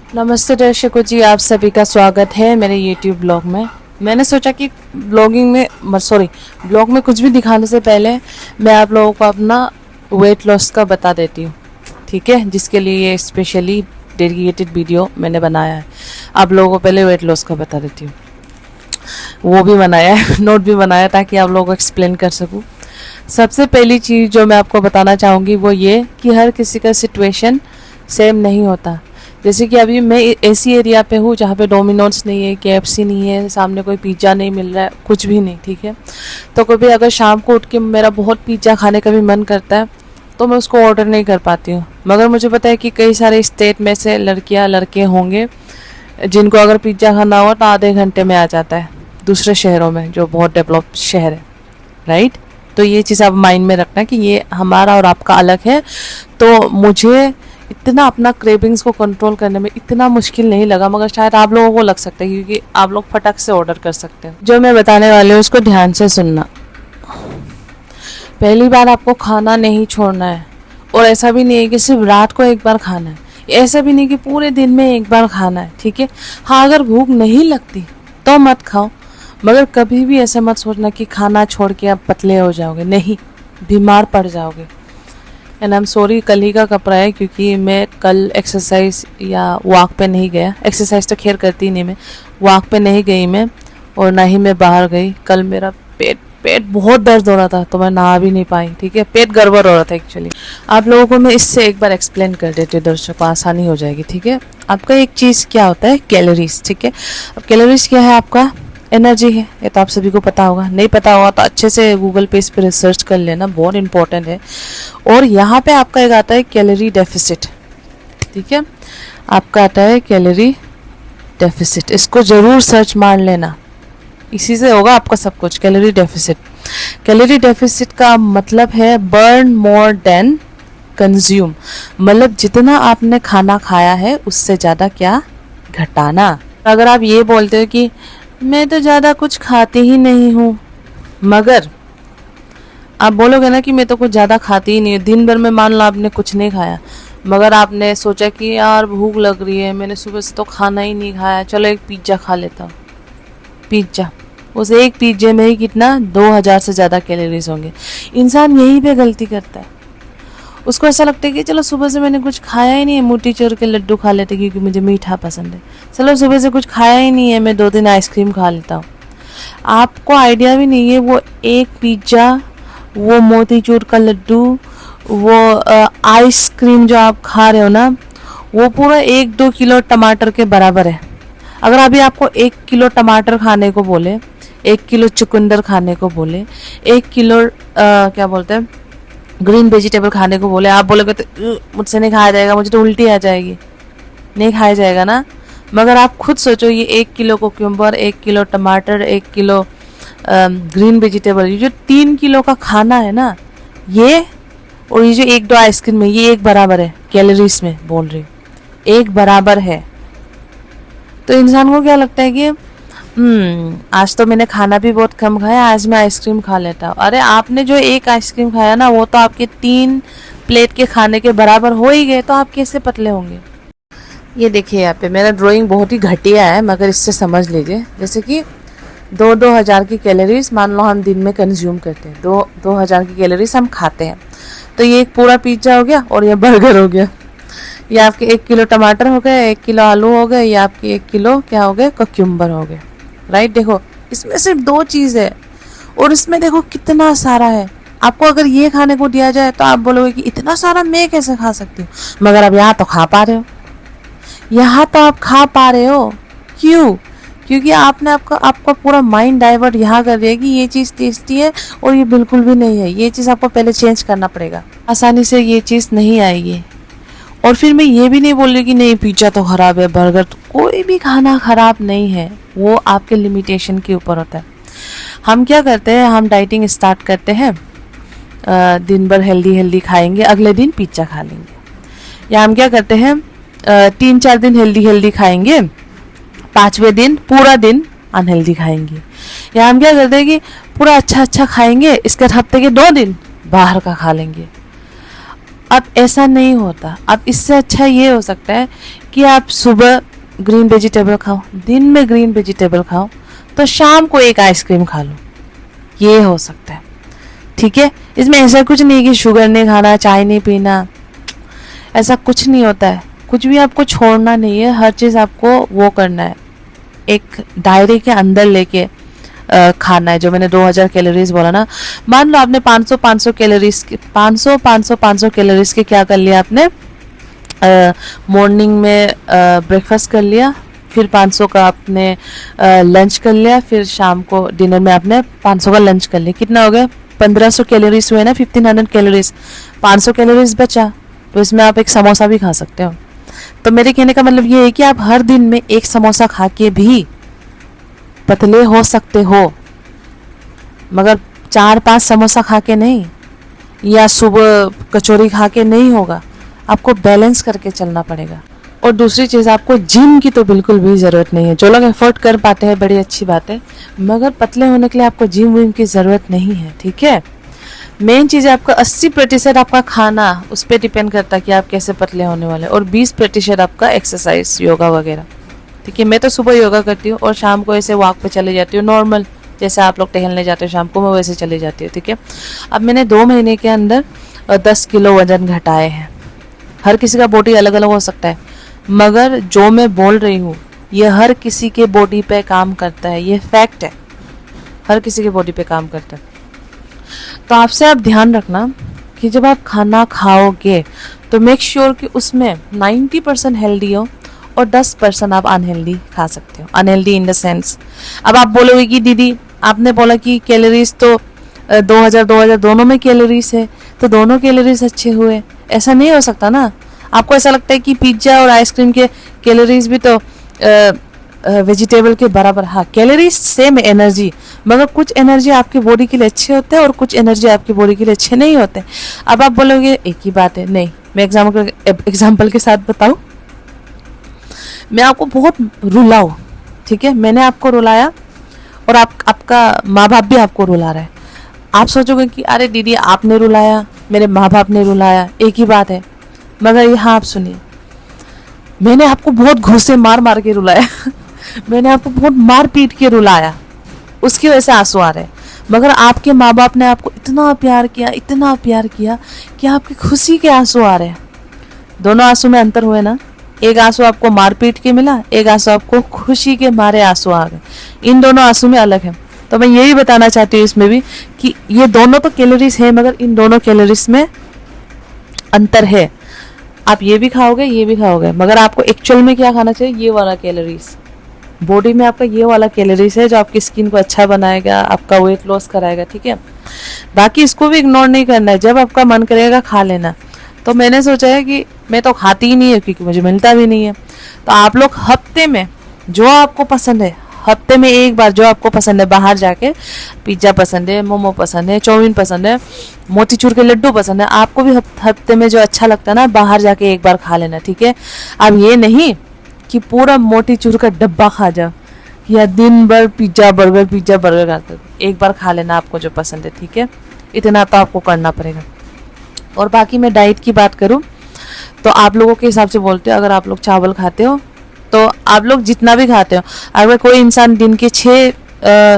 नमस्ते दर्शकों जी, आप सभी का स्वागत है मेरे YouTube ब्लॉग में। मैंने सोचा कि ब्लॉग में कुछ भी दिखाने से पहले मैं आप लोगों को अपना वेट लॉस का बता देती हूँ, ठीक है। जिसके लिए ये स्पेशली डेडिकेटेड वीडियो मैंने बनाया है। आप लोगों को पहले वेट लॉस का बता देती हूँ, वो भी बनाया है, नोट भी बनाया ताकि आप लोगों को एक्सप्लेन कर सकूँ। सबसे पहली चीज़ जो मैं आपको बताना चाहूँगी वो ये कि हर किसी का सिचुएशन सेम नहीं होता। जैसे कि अभी मैं ऐसी एरिया पे हूँ जहाँ पे डोमिनोज नहीं है, KFC नहीं है, सामने कोई पिज़्ज़ा नहीं मिल रहा है, कुछ भी नहीं, ठीक है। तो कभी अगर शाम को उठ के मेरा बहुत पिज़्ज़ा खाने का भी मन करता है तो मैं उसको ऑर्डर नहीं कर पाती हूँ। मगर मुझे पता है कि कई सारे स्टेट में से लड़कियाँ लड़के होंगे जिनको अगर पिज़्ज़ा खाना हो तो आधे घंटे में आ जाता है, दूसरे शहरों में जो बहुत डेवलप शहर है, राइट। तो ये चीज़ आप माइंड में रखना कि ये हमारा और आपका अलग है। तो मुझे इतना अपना क्रेविंग्स को कंट्रोल करने में इतना मुश्किल नहीं लगा, मगर शायद आप लोगों को लग सकता है क्योंकि आप लोग फटक से ऑर्डर कर सकते हैं। जो मैं बताने वाली हूँ उसको ध्यान से सुनना। पहली बार आपको खाना नहीं छोड़ना है, और ऐसा भी नहीं है कि सिर्फ रात को एक बार खाना है, ऐसा भी नहीं कि पूरे दिन में एक बार खाना है, ठीक है। हाँ, अगर भूख नहीं लगती तो मत खाओ, मगर कभी भी ऐसा मत सोचना कि खाना छोड़ के आप पतले हो जाओगे, नहीं, बीमार पड़ जाओगे। एंड आई एम सॉरी, कल ही का कपड़ा है क्योंकि मैं कल एक्सरसाइज या वॉक पे नहीं गया। एक्सरसाइज तो खैर करती नहीं मैं, वॉक पे नहीं गई मैं, और ना ही मैं बाहर गई। कल मेरा पेट बहुत दर्द हो रहा था तो मैं नहा भी नहीं पाई, ठीक है। पेट गड़बड़ हो रहा था एक्चुअली। आप लोगों को मैं इससे एक बार एक्सप्लेन कर देती हूँ, दर्शकों आसानी हो जाएगी, ठीक है। आपका एक चीज़ क्या होता है, कैलोरीज, ठीक है। अब कैलोरीज क्या है, आपका एनर्जी है। ये तो आप सभी को पता होगा, नहीं पता होगा तो अच्छे से गूगल पे इस पर रिसर्च कर लेना, बहुत इंपॉर्टेंट है। और यहाँ पे आपका एक आता है कैलोरी डेफिसिट, ठीक है। आपका आता है कैलोरी डेफिसिट, इसको ज़रूर सर्च मार लेना, इसी से होगा आपका सब कुछ। कैलोरी डेफिसिट, कैलोरी डेफिसिट का मतलब है बर्न मोर देन कंज्यूम, मतलब जितना आपने खाना खाया है उससे ज़्यादा क्या घटाना। अगर आप ये बोलते हो कि मैं तो ज़्यादा कुछ खाती ही नहीं हूँ, मगर आप बोलोगे ना कि मैं तो कुछ ज़्यादा खाती ही नहीं हूँ, दिन भर में मान लो आपने कुछ नहीं खाया, मगर आपने सोचा कि यार भूख लग रही है, मैंने सुबह से तो खाना ही नहीं खाया, चलो एक पिज़्ज़ा खा लेता हूँ। पिज़्ज़ा, उस एक पिज़्ज़े में ही कितना 2000 से ज़्यादा कैलोरीज होंगे। इंसान यहीं पे गलती करता है, उसको ऐसा लगता है कि चलो सुबह से मैंने कुछ खाया ही नहीं है, मोती चूर के लड्डू खा लेते क्योंकि मुझे मीठा पसंद है। चलो सुबह से कुछ खाया ही नहीं है, मैं 2 दिन आइसक्रीम खा लेता हूँ। आपको आइडिया भी नहीं है वो एक पिज़्ज़ा, वो मोती चूर का लड्डू, वो आइसक्रीम जो आप खा रहे हो ना, वो पूरा 1-2 किलो टमाटर के बराबर है। अगर अभी आपको 1 किलो टमाटर खाने को बोले, 1 किलो चुकंदर खाने को बोले, 1 किलो क्या बोलते हैं ग्रीन वेजिटेबल खाने को बोले, आप बोलोगे तो मुझसे नहीं खाया जाएगा, मुझे तो उल्टी आ जाएगी, नहीं खाया जाएगा ना। मगर आप खुद सोचो, ये 1 किलो कुकुम्बर, 1 किलो टमाटर, 1 किलो ग्रीन वेजिटेबल, ये जो 3 किलो का खाना है ना, ये और ये जो 1-2 आइसक्रीम है, ये एक बराबर है कैलोरीज में, बोल रही हूँ एक बराबर है। तो इंसान को क्या लगता है कि आज तो मैंने खाना भी बहुत कम खाया, आज मैं आइसक्रीम खा लेता हूँ। अरे आपने जो एक आइसक्रीम खाया ना, वो तो आपके 3 प्लेट के खाने के बराबर हो ही गए, तो आप कैसे पतले होंगे। ये देखिए यहाँ पे मेरा ड्राइंग बहुत ही घटिया है, मगर इससे समझ लीजिए, जैसे कि 2-2000 की कैलोरीज मान लो हम दिन में कंज्यूम करते हैं, 2-2000 की कैलोरीज हम खाते हैं। तो ये एक पूरा पिज्ज़ा हो गया और ये बर्गर हो गया, ये आपके 1 किलो टमाटर हो गए, 1 किलो आलू हो गए, या आपके 1 किलो क्या हो गए, कुकुम्बर हो गए, राइट। देखो इसमें सिर्फ 2 चीज़ है और इसमें देखो कितना सारा है। आपको अगर ये खाने को दिया जाए तो आप बोलोगे कि इतना सारा मैं कैसे खा सकती हूँ, मगर अब यहाँ तो खा पा रहे हो, यहाँ तो आप खा पा रहे हो। क्यों? क्योंकि आपने आपका पूरा माइंड डाइवर्ट यहाँ कर दिया कि ये चीज़ टेस्टी है और ये बिल्कुल भी नहीं है। ये चीज़ आपको पहले चेंज करना पड़ेगा, आसानी से ये चीज़ नहीं आएगी। और फिर मैं ये भी नहीं बोल रही कि नहीं पिज़्ज़ा तो ख़राब है, बर्गर, कोई भी खाना ख़राब नहीं है, वो आपके लिमिटेशन के ऊपर होता है। हम क्या करते हैं, हम डाइटिंग स्टार्ट करते हैं, दिन भर हेल्दी खाएंगे, अगले दिन पिज़्ज़ा खा लेंगे। या हम क्या करते हैं, 3-4 दिन हेल्दी खाएंगे, 5वें दिन पूरा दिन अनहेल्दी खाएंगे। या हम क्या करते हैं कि पूरा अच्छा खाएंगे, इसके हफ्ते के 2 दिन बाहर का खा लेंगे। अब ऐसा नहीं होता। अब इससे अच्छा ये हो सकता है कि आप सुबह ग्रीन वेजिटेबल खाओ, दिन में ग्रीन वेजिटेबल खाओ, तो शाम को एक आइसक्रीम खा लो, ये हो सकता है। ठीक है, इसमें ऐसा कुछ नहीं कि शुगर नहीं खाना, चाय नहीं पीना, ऐसा कुछ नहीं होता है। कुछ भी आपको छोड़ना नहीं है, हर चीज़ आपको वो करना है, एक दायरे के अंदर लेके खाना है। जो मैंने 2000 कैलोरीज बोला ना, मान लो आपने 500 कैलोरीज के 500 कैलोरीज के क्या कर लिया आपने, मॉर्निंग में ब्रेकफास्ट कर लिया, फिर 500 का आपने लंच कर लिया, फिर शाम को डिनर में आपने 500 का लंच कर लिया। कितना हो गया? 1500 कैलोरीज हुए ना, 1500 कैलोरीज। 500 कैलोरीज बचा, तो इसमें आप एक समोसा भी खा सकते हो। तो मेरे कहने का मतलब ये है कि आप हर दिन में एक समोसा खा के भी पतले हो सकते हो, मगर 4-5 समोसा खा के नहीं, या सुबह कचौरी खा के नहीं होगा। आपको बैलेंस करके चलना पड़ेगा। और दूसरी चीज़, आपको जिम की तो बिल्कुल भी ज़रूरत नहीं है। जो लोग एफर्ट कर पाते हैं बड़ी अच्छी बात है, मगर पतले होने के लिए आपको जिम विम की ज़रूरत नहीं है। ठीक है, मेन चीज़ है आपका 80% आपका खाना उस पर डिपेंड करता है कि आप कैसे पतले होने वाले, और 20% आपका एक्सरसाइज, योगा वगैरह। ठीक है, मैं तो सुबह योगा करती हूँ और शाम को ऐसे वॉक पे चले जाती हूँ, नॉर्मल जैसे आप लोग टहलने जाते हो शाम को, मैं वैसे चले जाती हूँ। ठीक है, अब मैंने 2 महीने के अंदर 10 किलो वजन घटाए हैं। हर किसी का बॉडी अलग अलग हो सकता है, मगर जो मैं बोल रही हूँ ये हर किसी के बॉडी पे काम करता है, ये फैक्ट है, हर किसी के बॉडी पे काम करता है। तो आपसे आप ध्यान रखना कि जब आप खाना खाओगे तो मेक श्योर कि उसमें 90% हेल्दी हो और 10% आप अनहेल्दी खा सकते हो। अनहेल्दी इन द सेंस, अब आप बोलोगे कि दीदी आपने बोला कि कैलोरीज तो 2000 दोनों में कैलोरीज है, तो दोनों कैलोरीज अच्छे हुए, ऐसा नहीं हो सकता ना। आपको ऐसा लगता है कि पिज्ज़ा और आइसक्रीम के कैलोरीज भी तो वेजिटेबल के बराबर। हाँ, कैलोरीज सेम एनर्जी, मगर कुछ एनर्जी आपकी बॉडी के लिए अच्छे होते हैं और कुछ एनर्जी आपकी बॉडी के लिए अच्छे नहीं होते। अब आप बोलोगे एक ही बात है, नहीं, मैं एग्जाम्पल के साथ बताऊँ। मैं आपको बहुत रुलाऊँ, ठीक है, मैंने आपको रुलाया और आपका माँ बाप भी आपको रुला रहा है। आप सोचोगे कि अरे दीदी आपने रुलाया, मेरे माँ बाप ने रुलाया, एक ही बात है। मगर यहाँ आप सुनिए, मैंने आपको बहुत घूंसे मार मार के रुलाया मैंने आपको बहुत मार पीट के रुलाया, उसकी वजह से आंसू आ रहे हैं। मगर आपके माँ बाप ने आपको इतना प्यार किया, इतना प्यार किया कि आपकी खुशी के आंसू आ रहे हैं। दोनों आंसू में अंतर हुए ना, एक आंसू आपको मार पीट के मिला, एक आंसू आपको खुशी के मारे आंसू आ गए। इन दोनों आंसू में अलग है। तो मैं यही बताना चाहती हूँ इसमें भी कि ये दोनों तो कैलोरीज है, मगर इन दोनों कैलोरीज में अंतर है। आप ये भी खाओगे, ये भी खाओगे, मगर आपको एक्चुअल में क्या खाना चाहिए, ये वाला कैलोरीज। बॉडी में आपका ये वाला कैलोरीज है जो आपकी स्किन को अच्छा बनाएगा, आपका वेट लॉस कराएगा। ठीक है, बाकी इसको भी इग्नोर नहीं करना है, जब आपका मन करेगा खा लेना। तो मैंने सोचा है कि मैं तो खाती ही नहीं है क्योंकि मुझे मिलता भी नहीं है। तो आप लोग हफ्ते में जो आपको पसंद है, हफ्ते में एक बार जो आपको पसंद है, बाहर जाके पिज्ज़ा पसंद है, मोमो पसंद है, चाउमीन पसंद है, मोतीचूर के लड्डू पसंद है, आपको भी हफ्ते में जो अच्छा लगता है ना, बाहर जाके एक बार खा लेना। ठीक है, अब ये नहीं कि पूरा मोतीचूर का डब्बा खा जाओ या दिन भर पिज्ज़ा बर्गर खाते हो। एक बार खा लेना आपको जो पसंद है। ठीक है, इतना तो आपको करना पड़ेगा। और बाकी मैं डाइट की बात करूँ तो आप लोगों के हिसाब से बोलते हो, अगर आप लोग चावल खाते हो तो आप लोग जितना भी खाते हो, अगर कोई इंसान दिन के 6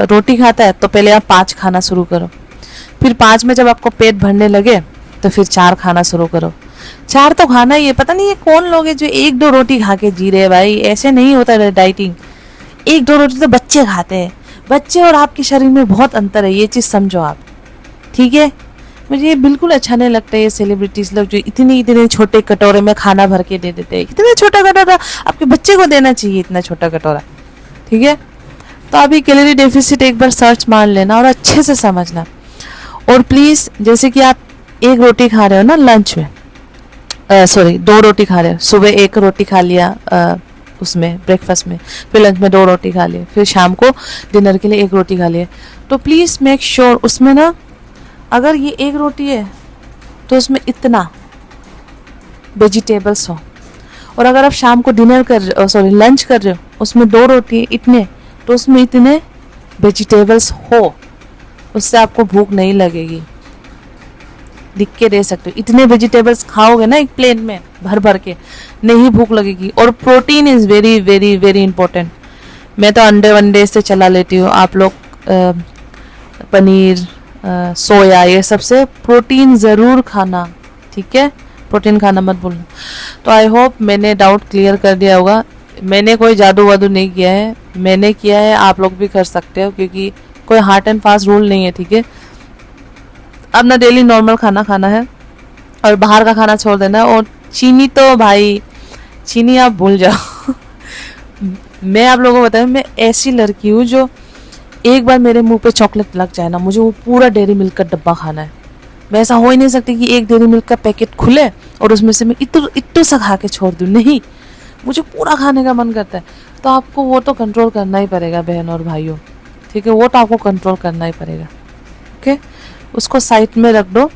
रोटी खाता है तो पहले आप 5 खाना शुरू करो, फिर 5 में जब आपको पेट भरने लगे तो फिर 4 खाना शुरू करो। 4 तो खाना ही है। पता नहीं ये कौन लोग हैं जो 1-2 रोटी खा के जी रहे हैं। भाई ऐसे नहीं होता है डाइटिंग। 1-2 रोटी तो बच्चे खाते हैं। बच्चे और आपके शरीर में बहुत अंतर है, ये चीज़ समझो आप। ठीक है, मुझे ये बिल्कुल अच्छा नहीं लगता ये सेलिब्रिटीज लोग जो इतने छोटे कटोरे में खाना भर के दे देते हैं। इतना छोटा कटोरा आपके बच्चे को देना चाहिए, इतना छोटा कटोरा। ठीक है, तो अभी कैलोरी डेफिसिट एक बार सर्च मार लेना और अच्छे से समझना। और प्लीज़, जैसे कि आप 1 रोटी खा रहे हो ना लंच में, 2 रोटी खा रहे हो, सुबह 1 रोटी खा लिया उसमें ब्रेकफास्ट में, फिर लंच में 2 रोटी खा लिए, फिर शाम को डिनर के लिए 1 रोटी खा लिए। तो प्लीज़ मेक श्योर उसमें ना, अगर ये 1 रोटी है तो उसमें इतना वेजिटेबल्स हो, और अगर आप शाम को लंच कर रहे हो उसमें 2 रोटी इतने, तो उसमें इतने वेजिटेबल्स हो, उससे आपको भूख नहीं लगेगी। लिख के दे सकते हो। इतने वेजिटेबल्स खाओगे ना एक प्लेट में भर भर के, नहीं भूख लगेगी। और protein is very very very important. मैं तो अंडे वनडे से चला लेती हूँ, आप लोग पनीर सोया ये सबसे प्रोटीन ज़रूर खाना, ठीक है? प्रोटीन खाना मत भूलना। तो आई होप मैंने डाउट क्लियर कर दिया होगा। मैंने कोई जादू वादू नहीं किया है, मैंने किया है, आप लोग भी कर सकते हो, क्योंकि कोई हार्ड एंड फास्ट रूल नहीं है, ठीक है? अपना डेली नॉर्मल खाना खाना है और बाहर का खाना छोड़ देना है। और चीनी तो भाई, चीनी आप भूल जाओ। मैं आप लोगों को बताऊँ, मैं ऐसी लड़की हूँ जो एक बार मेरे मुंह पे चॉकलेट लग जाए ना, मुझे वो पूरा डेयरी मिल्क का डब्बा खाना है। मैं ऐसा हो ही नहीं सकती कि एक डेयरी मिल्क का पैकेट खुले और उसमें से मैं इतू सा खा के छोड़ दूँ, नहीं, मुझे पूरा खाने का मन करता है। तो आपको वो तो कंट्रोल करना ही पड़ेगा बहन और भाइयों, ठीक है? वो तो आपको कंट्रोल करना ही पड़ेगा, ओके? उसको साइड में रख दो।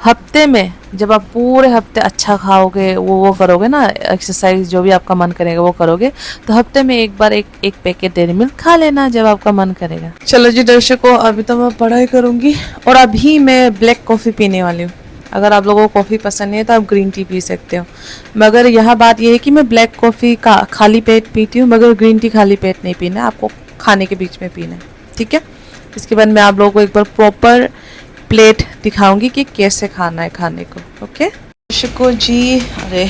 हफ्ते में जब आप पूरे हफ्ते अच्छा खाओगे, वो करोगे ना, एक्सरसाइज जो भी आपका मन करेगा वो करोगे, तो हफ्ते में एक बार एक पैकेट डेयरी मिल्क खा लेना जब आपका मन करेगा। चलो जी दर्शकों, अभी तो मैं पढ़ाई करूँगी और अभी मैं ब्लैक कॉफ़ी पीने वाली हूँ। अगर आप लोगों को कॉफ़ी पसंद नहीं है तो आप ग्रीन टी पी सकते हो, मगर यहाँ बात ये है कि मैं ब्लैक कॉफ़ी का खाली पेट पीती हूँ, मगर ग्रीन टी खाली पेट नहीं पीना है, आपको खाने के बीच में पीना है, ठीक है? इसके बाद मैं आप लोगों को एक बार प्रॉपर प्लेट दिखाऊंगी कि कैसे खाना है खाने को, ओके दर्शकों जी। अरे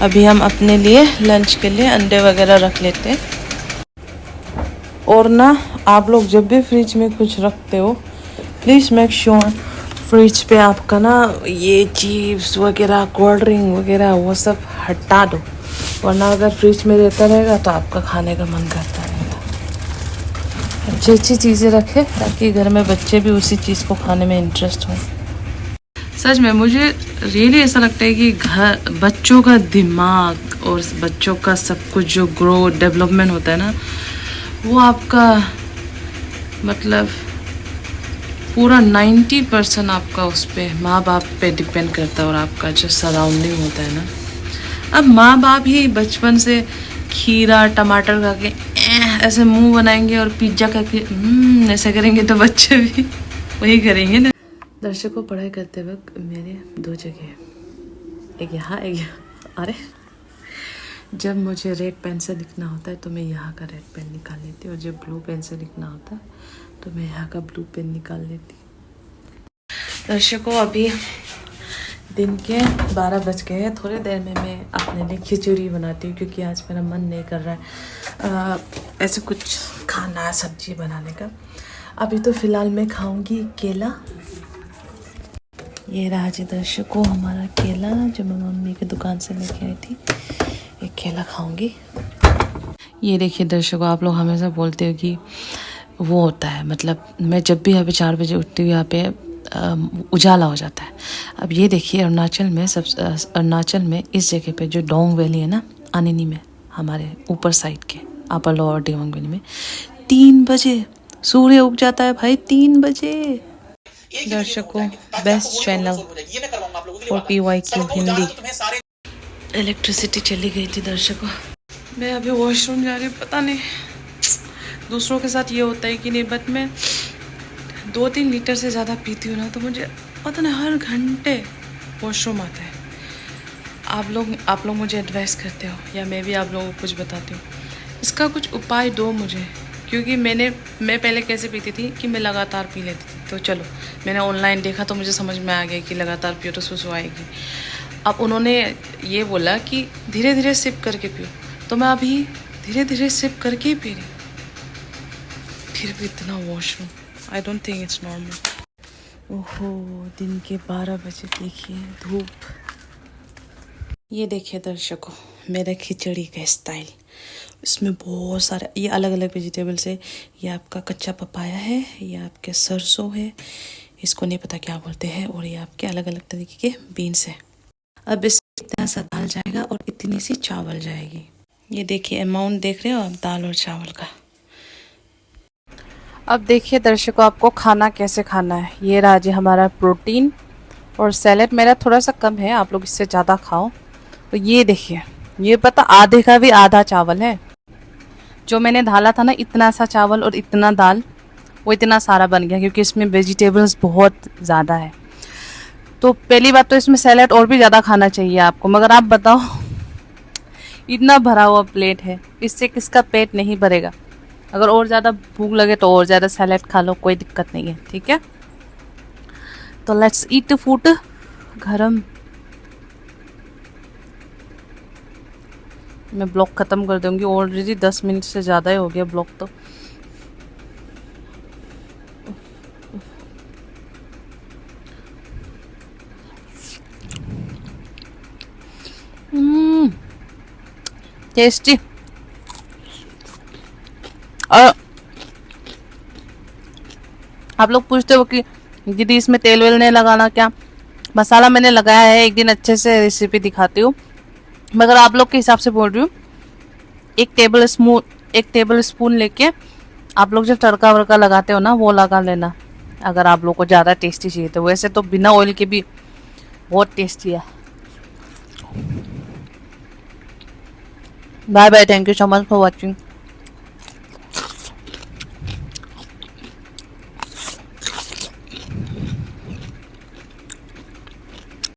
अभी हम अपने लिए लंच के लिए अंडे वगैरह रख लेते हैं। और ना आप लोग जब भी फ्रिज में कुछ रखते हो, प्लीज़ मेक श्योर फ्रिज पे आपका ना ये चिप्स वगैरह, कोल्ड ड्रिंक वगैरह वो सब हटा दो, वरना अगर फ्रिज में रहता रहेगा तो आपका खाने का मन करता रहेगा। अच्छी अच्छी चीज़ें रखें ताकि घर में बच्चे भी उसी चीज़ को खाने में इंटरेस्ट हो। सच में मुझे रियली ऐसा लगता है कि घर बच्चों का दिमाग और बच्चों का सब कुछ जो ग्रो डेवलपमेंट होता है ना, वो आपका मतलब पूरा 90% आपका उस पर माँ बाप पे डिपेंड करता है और आपका जो सराउंडिंग होता है ना। अब माँ बाप ही बचपन से खीरा टमाटर खा के ऐसे मुंह बनाएंगे और पिज्ज़ा खा के ऐसा करेंगे तो बच्चे भी वही करेंगे ना। दर्शकों, पढ़ाई करते वक्त मेरे दो जगह है, एक यहाँ एक यहाँ। अरे जब मुझे रेड पेन से लिखना होता है तो मैं यहाँ का रेड पेन निकाल लेती हूँ, और जब ब्लू पेन से लिखना होता है तो मैं यहाँ का ब्लू पेन निकाल लेती हूँ। दर्शकों, अभी दिन के 12 बज गए हैं। थोड़ी देर में मैं अपने लिए खिचड़ी बनाती हूँ, क्योंकि आज मेरा मन नहीं कर रहा है ऐसे कुछ खाना सब्जी बनाने का। अभी तो फ़िलहाल मैं खाऊंगी केला। ये रहा जी दर्शकों हमारा केला, जो मैं मम्मी की दुकान से लेके आई थी। एक केला खाऊंगी। ये देखिए दर्शकों, आप लोग हमेशा बोलते हो कि वो होता है, मतलब मैं जब भी यहाँ पे 4 बजे उठती हूँ यहाँ पे उजाला हो जाता है। अब ये देखिए अरुणाचल में इस जगह पे जो डोंग वैली है ना, आनिनी में, हमारे ऊपर साइड के अपर लोअर डियोंग वैली में 3 बजे सूर्य उग जाता है भाई, 3 बजे। दर्शकों, best channel for PYQ Hindi. Electricity चली गई थी दर्शकों। मैं अभी वॉशरूम जा रही हूँ। पता नहीं दूसरों के साथ ये होता है कि नहीं, बट मैं 2-3 लीटर से ज़्यादा पीती हूँ ना, तो मुझे पता नहीं हर घंटे वॉशरूम आता है। आप लोग मुझे एडवाइस करते हो, या मैं भी आप लोगों को कुछ बताती हूँ, इसका कुछ उपाय दो मुझे। क्योंकि मैं पहले कैसे पीती थी कि मैं लगातार पी लेती थी, तो चलो मैंने ऑनलाइन देखा तो मुझे समझ में आ गया कि लगातार पियो तो सुसु आएगी। अब उन्होंने ये बोला कि धीरे धीरे सिप करके पियो, तो मैं अभी धीरे धीरे सिप करके ही पी रही, फिर भी इतना washroom, I don't think it's normal. ओहो, दिन के 12 बजे देखिए धूप। ये देखिए दर्शकों मेरा खिचड़ी का स्टाइल, इसमें बहुत सारे ये अलग अलग वेजिटेबल्स है। ये आपका कच्चा पपाया है, ये आपके सरसों है, इसको नहीं पता क्या बोलते हैं, और ये आपके अलग अलग तरीके के बीन्स है। अब इसमें इतना सा दाल जाएगा और इतनी सी चावल जाएगी। ये देखिए अमाउंट देख रहे हो आप दाल और चावल का। अब देखिए दर्शकों आपको खाना कैसे खाना है। ये रहा जी हमारा प्रोटीन, और सैलेड मेरा थोड़ा सा कम है, आप लोग इससे ज़्यादा खाओ। तो ये देखिए, ये पता आधे का भी आधा चावल है। जो मैंने ढाला था ना इतना सा चावल और इतना दाल, वो इतना सारा बन गया क्योंकि इसमें वेजिटेबल्स बहुत ज़्यादा है। तो पहली बात तो इसमें सैलेड और भी ज़्यादा खाना चाहिए आपको, मगर आप बताओ इतना भरा हुआ प्लेट है, इससे किसका पेट नहीं भरेगा। अगर और ज़्यादा भूख लगे तो और ज़्यादा सैलेड खा लो, कोई दिक्कत नहीं है, ठीक है। तो लेट्स ईट फूड गरम। मैं ब्लॉग ख़त्म कर दूंगी, ऑलरेडी 10 मिनट से ज़्यादा ही हो गया ब्लॉग तो। टेस्टी। और आप लोग पूछते हो कि दीदी इसमें तेल वेल नहीं लगाना क्या? मसाला मैंने लगाया है, एक दिन अच्छे से रेसिपी दिखाती हूँ, मगर आप लोग के हिसाब से बोल रही हूँ। एक टेबल स्पून लेके आप लोग जब तड़का वड़का लगाते हो ना, वो लगा लेना, अगर आप लोग को ज़्यादा टेस्टी चाहिए तो। वैसे तो बिना ऑयल के भी बहुत टेस्टी है। Bye bye, thank you so much for watching.